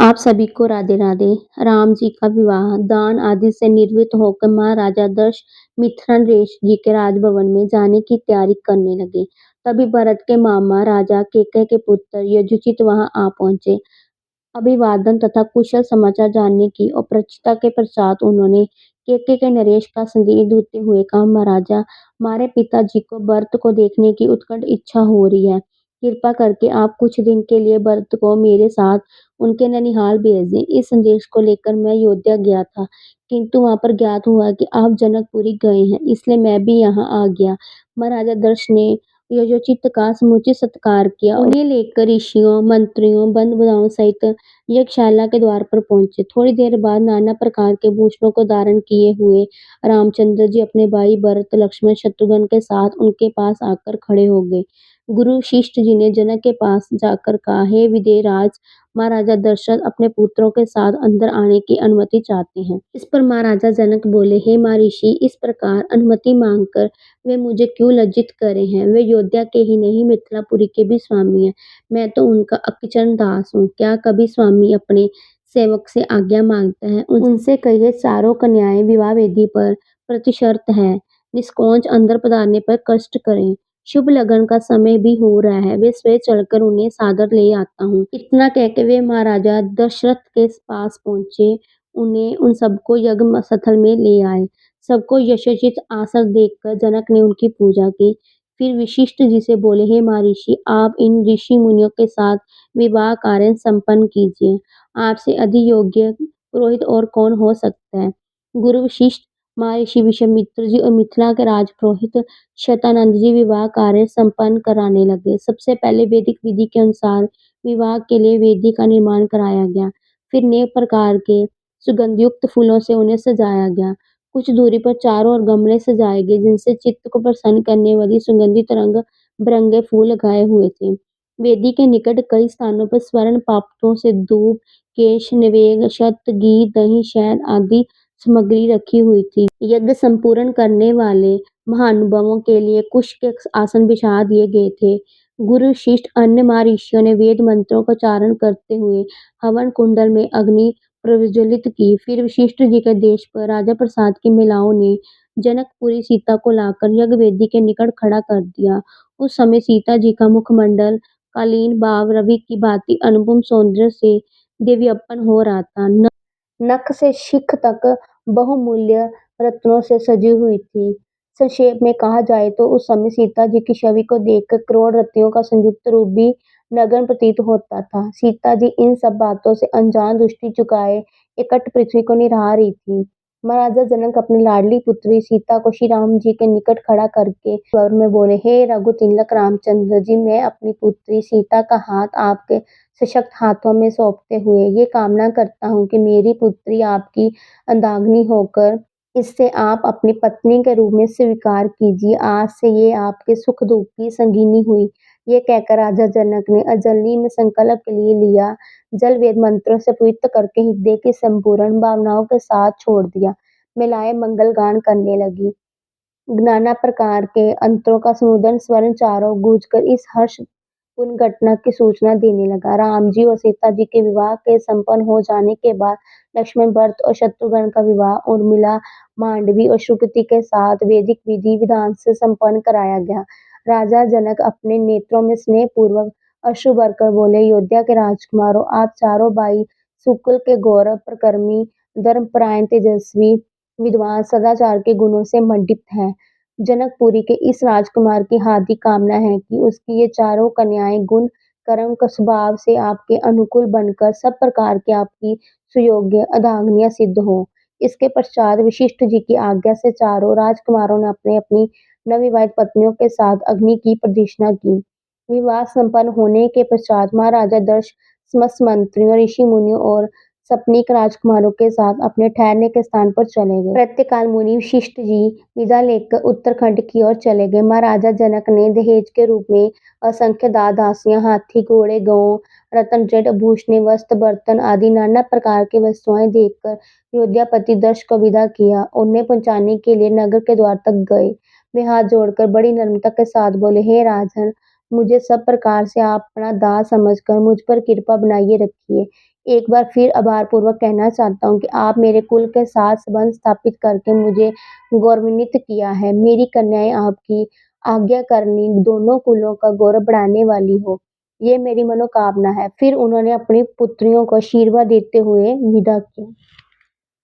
आप सभी को राधे राधे। राम जी का विवाह दान आदि से निर्वृत्त होकर महाराजा दक्ष मिथिलानरेश जी के राजभवन में जाने की तैयारी करने लगे। तभी भरत के मामा राजा केकय के पुत्र यजुचित वहां आ पहुंचे। अभिवादन तथा कुशल समाचार जानने की औपचारिकता के पश्चात उन्होंने केकय के नरेश का संदेश दूते हुए कहा, महाराजा, हमारे पिताजी को भरत को देखने की उत्कट इच्छा हो रही है। कृपा करके आप कुछ दिन के लिए भरत को मेरे साथ उनके ननिहाल भेज दें। इस संदेश को लेकर मैं अयोध्या गया था, किंतु वहां पर ज्ञात हुआ कि आप जनकपुरी गए हैं, इसलिए मैं भी यहाँ आ गया। महाराजा दक्ष ने यशोचित का समुचित सत्कार किया। उन्हें लेकर ऋषियों, मंत्रियों, बंधुओं सहित यज्ञशाला के द्वार पर पहुंचे। थोड़ी देर बाद नाना प्रकार के भूषणों को धारण किए हुए रामचंद्र जी अपने भाई भरत, लक्ष्मण, शत्रुघ्न के साथ उनके पास आकर खड़े हो गए। गुरु शिष्ट जी ने जनक के पास जाकर कहा, हे विदेहराज, महाराजा दशरथ अपने पुत्रों के साथ अंदर आने की अनुमति चाहते हैं। इस पर महाराजा जनक बोले, हे महर्षि, इस प्रकार अनुमति मांगकर वे मुझे क्यों लज्जित करे हैं? वे अयोध्या के ही नहीं, मिथिलापुरी के भी स्वामी हैं। मैं तो उनका अकिंचन दास हूँ। क्या कभी स्वामी अपने सेवक से आज्ञा मांगता है? उनसे कहिए चारों कन्याएं विवाह वेदी पर प्रतिशर्त है, निष्कोच अंदर पधारने पर कष्ट करें। शुभ लगन का समय भी हो रहा है, वे स्वयं चलकर उन्हें सादर ले आता हूँ। इतना कहकर वे महाराजा दशरथ के पास पहुंचे, उन्हें उन सबको यज्ञ स्थल में ले आए। सबको यशोचित आसन देखकर जनक ने उनकी पूजा की। फिर वशिष्ठ जी से बोले, हे महर्षि, आप इन ऋषि मुनियों के साथ विवाह कार्य संपन्न कीजिए। आपसे अधिक योग्य पुरोहित और कौन हो सकता है? गुरु वशिष्ठ, महर्षि विश्वामित्र जी और मिथिला के राजपुरोहित शतानंद जी विवाह कार्य संपन्न कराने लगे। सबसे पहले वैदिक विधि के अनुसार विवाह के लिए वेदी का निर्माण कराया गया। फिर अनेक प्रकार के सुगंधयुक्त फूलों से उन्हें सजाया गया। कुछ दूरी पर चारों ओर गमले सजाए गए, जिनसे चित्त को प्रसन्न करने वाली सुगंधित रंग बिरंगे फूल लगाए हुए थे। वेदी के निकट कई स्थानों पर स्वर्ण पात्रों से धूप, केश, नैवेद्य, शत, घी, दही, शहद आदि सामग्री रखी हुई थी। यज्ञ संपूर्ण करने वाले महानुभावों के लिए कुश के आसन बिछा दिए गए थे। गुरु शिष्ट अन्य महर्षियों ने वेद मंत्रों का उच्चारण करते हुए हवन कुंडल में अग्नि प्रज्वलित की। फिर वशिष्ठ जी के देश पर राजा प्रसाद की महिलाओं ने जनकपुरी सीता को लाकर यज्ञ वेदी के निकट खड़ा कर दिया। उस समय सीता जी का मुखमंडल कालीन भाव रवि की भांति अनुपम सौंदर्य से दिव्यपन हो रहा था। नख से शिख तक बहुमूल्य रत्नों से सजी हुई थी। संक्षेप में कहा जाए तो उस समय सीता जी की छवि को देखकर करोड़ रतियों का संयुक्त रूप भी नगन प्रतीत होता था। सीता जी इन सब बातों से अनजान दृष्टि चुकाए एकट पृथ्वी को निहार रही थी। महाराजा जनक अपनी लाडली पुत्री सीता को श्री राम जी के निकट खड़ा करके स्वर में बोले, हे रघुतिलक रामचंद्र जी, मैं अपनी पुत्री सीता का हाथ आपके सशक्त हाथों में सौंपते हुए ये कामना करता हूँ कि मेरी पुत्री आपकी अर्धांगिनी होकर इससे आप अपनी पत्नी के रूप में स्वीकार कीजिए। आज से ये आपके सुख दुख की संगिनी हुई। ये कहकर राजा जनक ने अंजलि में संकल्प के लिए लिया। जल वेद मंत्रों से पवित्र करके हृदय की संपूर्ण भावनाओं के साथ छोड़ दिया। महिलाएं मंगल गान करने लगी। नाना प्रकार के अंतरों का समुद्र स्वर्ण चारों गूंजकर इस हर्ष पूर्ण घटना की सूचना देने लगा। राम जी और सीता जी के विवाह के संपन्न हो जाने के बाद लक्ष्मण, भरत और शत्रुघ्न का विवाह उर्मिला, मांडवी और सुकृति के साथ वैदिक विधि विधान से संपन्न कराया गया। राजा जनक अपने नेत्रों में स्नेह पूर्वक अश्रु भरकर बोले, अयोध्या के राजकुमारों, आप चारों भाई शुक्ल के गौरव, प्रकर्मी, धर्मपरायण, तेजस्वी, विद्वान, सदाचार के गुणों से मंडित हैं। जनकपुरी के इस राजकुमार की हार्दिक कामना है कि उसकी ये चारों कन्याएं गुण, कर्म का स्वभाव से आपके अनुकूल बनकर सब प्रकार के आपकी सुयोग्य अर्धांगिनियां सिद्ध हो। इसके पश्चात वशिष्ठ जी की आज्ञा से चारों राजकुमारों ने अपने अपनी नवविवाहित पत्नियों के साथ अग्नि की प्रदक्षिणा की। विवाह संपन्न होने के पश्चात महाराजा दक्ष समस्त मंत्रियों, ऋषि मुनियों और सपनीक राजकुमारों के साथ अपने ठहरने के स्थान पर चले गए। प्रातःकाल मुनि वशिष्ठ जी विदा लेकर उत्तराखंड की ओर चले गए। महाराजा जनक ने दहेज के रूप में असंख्य दासियां, हाथी, घोड़े, गौ, रत्न, जड़, आभूषण, वस्त्र, बर्तन आदि नाना प्रकार की वस्तुएं देखकर अयोध्यापति दक्ष को विदा किया। उन्हें पहुंचाने के लिए नगर के द्वार तक गए। वे हाथ जोड़कर बड़ी नम्रता के साथ बोले, हे राजन, मुझे सब प्रकार से आप अपना दास समझकर मुझ पर कृपा बनाए रखिए। एक बार फिर आभारपूर्वक कहना चाहता हूँ कि आप मेरे कुल के साथ संबंध स्थापित करके मुझे गौरवान्वित किया है। मेरी कन्याएँ आपकी आज्ञाकारिणी दोनों कुलों का गौरव बढ़ाने वाली हो, ये मेरी मनोकामना है। फिर उन्होंने अपनी पुत्रियों को आशीर्वाद देते हुए विदा किया।